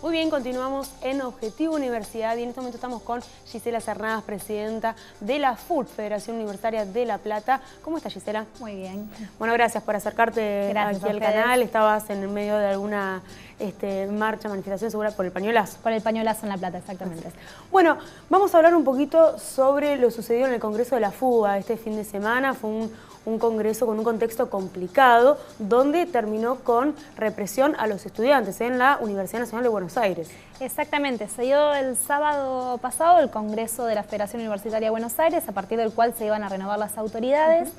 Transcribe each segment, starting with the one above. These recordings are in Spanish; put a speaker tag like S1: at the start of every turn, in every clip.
S1: Muy bien, continuamos en Objetivo Universidad y en este momento estamos con Gisela Cernadas, presidenta de la FUT, Federación Universitaria de La Plata. ¿Cómo estás, Gisela?
S2: Muy bien.
S1: Bueno, gracias por acercarte aquí al canal. Estabas en el medio de alguna marcha, manifestación, segura por el pañuelazo.
S2: Por el pañuelazo en La Plata, exactamente.
S1: Bueno, vamos a hablar un poquito sobre lo sucedido en el Congreso de la FUBA este fin de semana. Fue un congreso con un contexto complicado, donde terminó con represión a los estudiantes en la Universidad Nacional de Buenos Aires.
S2: Exactamente, se dio el sábado pasado el Congreso de la Federación Universitaria de Buenos Aires, a partir del cual se iban a renovar las autoridades.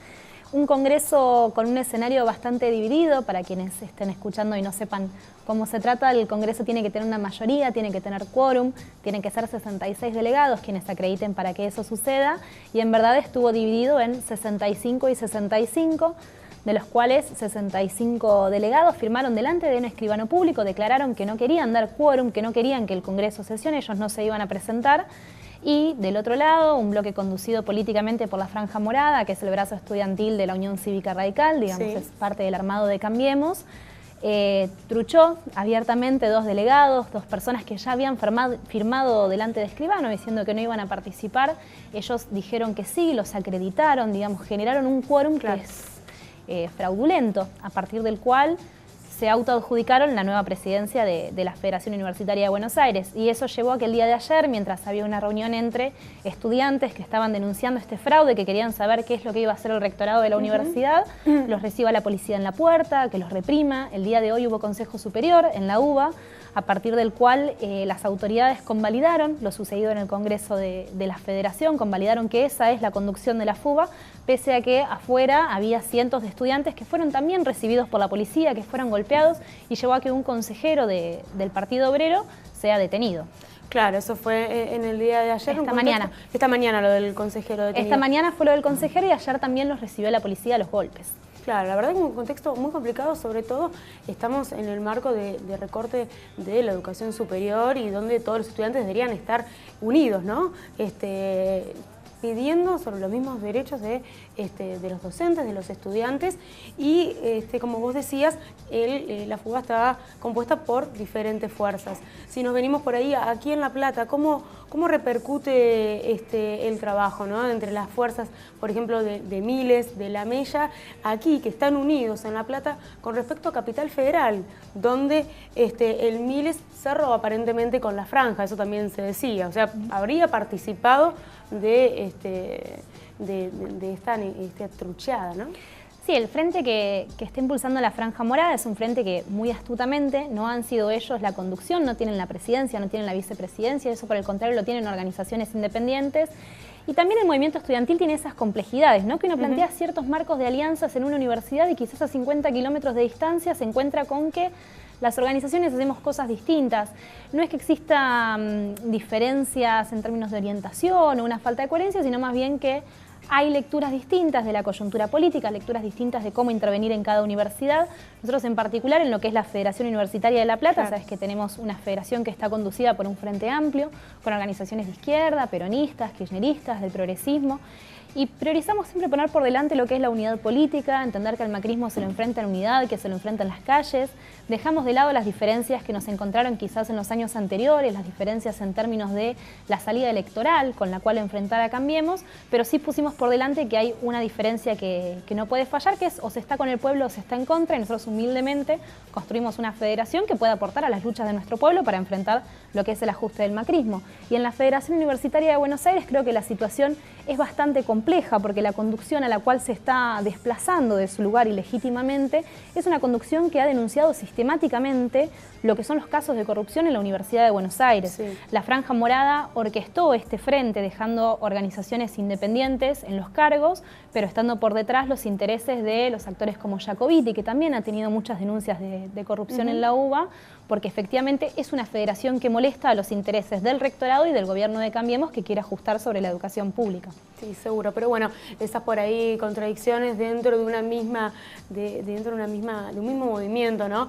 S2: Un congreso con un escenario bastante dividido. Para quienes estén escuchando y no sepan cómo se trata, el congreso tiene que tener una mayoría, tiene que tener quórum, tienen que ser 66 delegados quienes acrediten para que eso suceda, y en verdad estuvo dividido en 65 y 65, de los cuales 65 delegados firmaron delante de un escribano público, declararon que no querían dar quórum, que no querían que el congreso sesione, ellos no se iban a presentar. Y del otro lado, un bloque conducido políticamente por la Franja Morada, que es el brazo estudiantil de la Unión Cívica Radical, digamos, es parte del armado de Cambiemos, truchó abiertamente dos delegados, dos personas que ya habían firmado delante de escribano diciendo que no iban a participar. Ellos dijeron que sí, los acreditaron, digamos, generaron un quórum que es fraudulento, a partir del cual se autoadjudicaron la nueva presidencia de la Federación Universitaria de Buenos Aires, y eso llevó a que el día de ayer, mientras había una reunión entre estudiantes que estaban denunciando este fraude, que querían saber qué es lo que iba a hacer el rectorado de la universidad, los reciba la policía en la puerta, que los reprima. El día de hoy hubo Consejo Superior en la UBA, a partir del cual las autoridades convalidaron lo sucedido en el Congreso de la Federación, convalidaron que esa es la conducción de la FUBA, pese a que afuera había cientos de estudiantes que fueron también recibidos por la policía, que fueron golpeados, y llevó a que un consejero del Partido Obrero sea detenido.
S1: Claro, eso fue en el día de ayer. Esta mañana lo del consejero detenido.
S2: Esta mañana fue lo del consejero, y ayer también los recibió la policía a los golpes.
S1: Claro, la verdad que es un contexto muy complicado, sobre todo estamos en el marco de recorte de la educación superior y donde todos los estudiantes deberían estar unidos, ¿no? Pidiendo sobre los mismos derechos de los docentes, de los estudiantes, y como vos decías, la FUBA está compuesta por diferentes fuerzas. Si nos venimos por ahí, aquí en La Plata, ¿cómo repercute el trabajo, ¿no? Entre las fuerzas, por ejemplo, de Miles, de La Mella, aquí, que están unidos en La Plata, con respecto a Capital Federal, donde el Miles cerró aparentemente con la Franja, eso también se decía, o sea, habría participado de esta trucheada, ¿no?
S2: Sí, el frente que está impulsando la Franja Morada es un frente que muy astutamente no han sido ellos la conducción, no tienen la presidencia, no tienen la vicepresidencia, eso por el contrario lo tienen organizaciones independientes. Y también el movimiento estudiantil tiene esas complejidades, ¿no? Que uno plantea ciertos marcos de alianzas en una universidad y quizás a 50 kilómetros de distancia se encuentra con que las organizaciones hacemos cosas distintas. No es que existan diferencias en términos de orientación o una falta de coherencia, sino más bien que hay lecturas distintas de la coyuntura política, lecturas distintas de cómo intervenir en cada universidad. Nosotros en particular, en lo que es la Federación Universitaria de La Plata, sabes que tenemos una federación que está conducida por un frente amplio, con organizaciones de izquierda, peronistas, kirchneristas, del progresismo, y priorizamos siempre poner por delante lo que es la unidad política, entender que al macrismo se lo enfrenta en unidad, que se lo enfrenta en las calles. Dejamos de lado las diferencias que nos encontraron quizás en los años anteriores, las diferencias en términos de la salida electoral con la cual enfrentar a Cambiemos, pero sí pusimos por delante que hay una diferencia que no puede fallar, que es o se está con el pueblo o se está en contra, y nosotros humildemente construimos una federación que pueda aportar a las luchas de nuestro pueblo para enfrentar lo que es el ajuste del macrismo. Y en la Federación Universitaria de Buenos Aires creo que la situación es bastante compleja, porque la conducción a la cual se está desplazando de su lugar ilegítimamente es una conducción que ha denunciado sistemáticamente lo que son los casos de corrupción en la Universidad de Buenos Aires. Sí. La Franja Morada orquestó este frente dejando organizaciones independientes en los cargos, pero estando por detrás los intereses de los actores como Jacobiti, que también ha tenido muchas denuncias de corrupción en la UBA, porque efectivamente es una federación que molesta a los intereses del rectorado y del gobierno de Cambiemos, que quiere ajustar sobre la educación pública.
S1: Sí, seguro, pero bueno, esas por ahí contradicciones dentro de una misma, de un mismo movimiento, ¿no?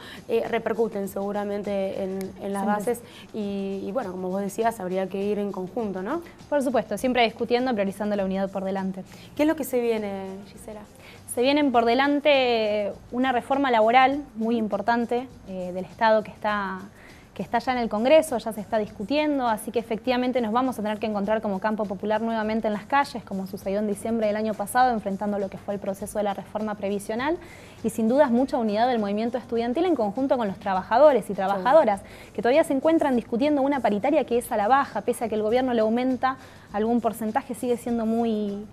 S1: Repercuten seguramente en las bases y bueno, como vos decías, habría que ir en conjunto, ¿no?
S2: Por supuesto, siempre discutiendo, priorizando la unidad por delante.
S1: ¿Qué es lo que se viene, Gisela?
S2: Se vienen por delante una reforma laboral muy importante del Estado que que está ya en el Congreso, ya se está discutiendo, así que efectivamente nos vamos a tener que encontrar como campo popular nuevamente en las calles, como sucedió en diciembre del año pasado, enfrentando lo que fue el proceso de la reforma previsional, y sin dudas mucha unidad del movimiento estudiantil en conjunto con los trabajadores y trabajadoras, que todavía se encuentran discutiendo una paritaria que es a la baja, pese a que el gobierno le aumenta algún porcentaje, sigue siendo muy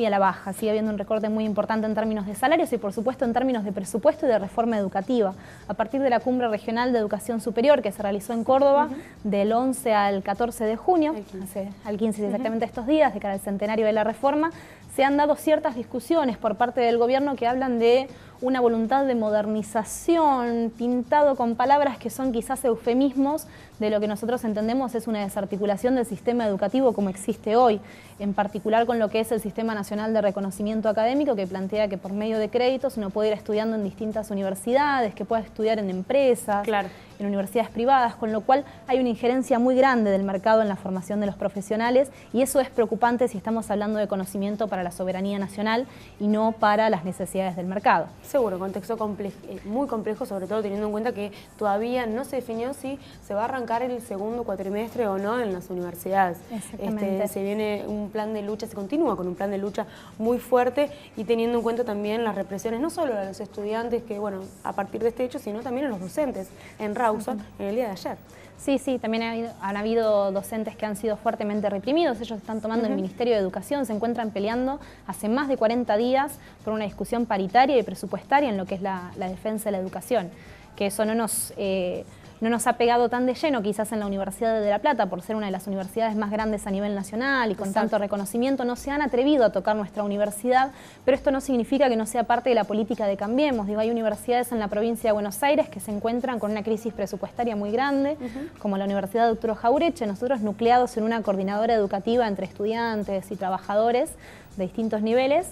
S2: a la baja, sigue habiendo un recorte muy importante en términos de salarios y por supuesto en términos de presupuesto y de reforma educativa. A partir de la Cumbre Regional de Educación Superior que se realizó en Córdoba del 11 al 14 de junio, al 15 exactamente estos días, de cara al centenario de la reforma, se han dado ciertas discusiones por parte del gobierno que hablan de una voluntad de modernización, pintado con palabras que son quizás eufemismos de lo que nosotros entendemos es una desarticulación del sistema educativo como existe hoy, en particular con lo que es el Sistema Nacional de Reconocimiento Académico, que plantea que por medio de créditos uno puede ir estudiando en distintas universidades, que pueda estudiar en empresas, en universidades privadas, con lo cual hay una injerencia muy grande del mercado en la formación de los profesionales y eso es preocupante si estamos hablando de conocimiento para la soberanía nacional y no para las necesidades del mercado.
S1: Seguro, contexto muy complejo, sobre todo teniendo en cuenta que todavía no se definió si se va a arrancar el segundo cuatrimestre o no en las universidades. Se viene un plan de lucha, se continúa con un plan de lucha muy fuerte y teniendo en cuenta también las represiones, no solo a los estudiantes, que bueno, a partir de este hecho, sino también a los docentes en Rawson en el día de ayer.
S2: Sí, también han habido docentes que han sido fuertemente reprimidos, ellos están tomando el Ministerio de Educación, se encuentran peleando hace más de 40 días por una discusión paritaria y presupuestaria en lo que es la defensa de la educación, que eso no nos ha pegado tan de lleno quizás en la Universidad de La Plata, por ser una de las universidades más grandes a nivel nacional y con tanto reconocimiento, no se han atrevido a tocar nuestra universidad, pero esto no significa que no sea parte de la política de Cambiemos. Digo, hay universidades en la provincia de Buenos Aires que se encuentran con una crisis presupuestaria muy grande, como la Universidad de Arturo Jauretche, nosotros nucleados en una coordinadora educativa entre estudiantes y trabajadores de distintos niveles,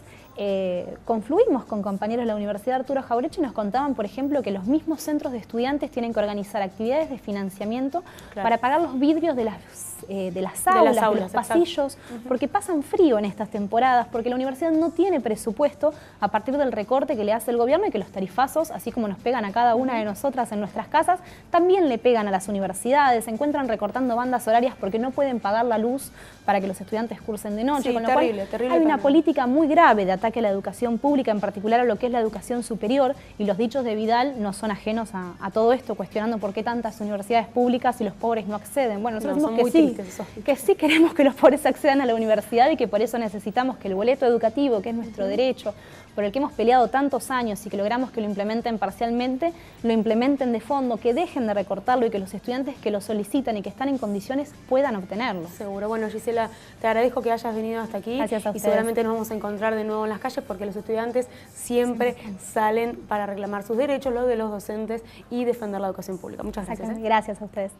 S2: confluimos con compañeros de la Universidad de Arturo Jauretche y nos contaban, por ejemplo, que los mismos centros de estudiantes tienen que organizar actividades de financiamiento para pagar los vidrios de las aulas, de los pasillos, porque pasan frío en estas temporadas, porque la universidad no tiene presupuesto a partir del recorte que le hace el gobierno y que los tarifazos, así como nos pegan a cada una de nosotras en nuestras casas, también le pegan a las universidades, se encuentran recortando bandas horarias porque no pueden pagar la luz para que los estudiantes cursen de noche, con lo cual hay una política muy grave de ataque a la educación pública, en particular a lo que es la educación superior, y los dichos de Vidal no son ajenos a todo esto, cuestionando por qué tantas universidades públicas y los pobres no acceden. Bueno, nosotros decimos que sí queremos que los pobres accedan a la universidad y que por eso necesitamos que el boleto educativo, que es nuestro derecho, por el que hemos peleado tantos años y que logramos que lo implementen parcialmente, lo implementen de fondo, que dejen de recortarlo y que los estudiantes que lo solicitan y que están en condiciones puedan obtenerlo.
S1: Seguro. Bueno, Gisela, te agradezco que hayas venido hasta aquí.
S2: Gracias a ustedes.
S1: Y seguramente nos vamos a encontrar de nuevo en las calles porque los estudiantes siempre salen para reclamar sus derechos, los de los docentes y defender la educación pública. Muchas gracias.
S2: Gracias a ustedes.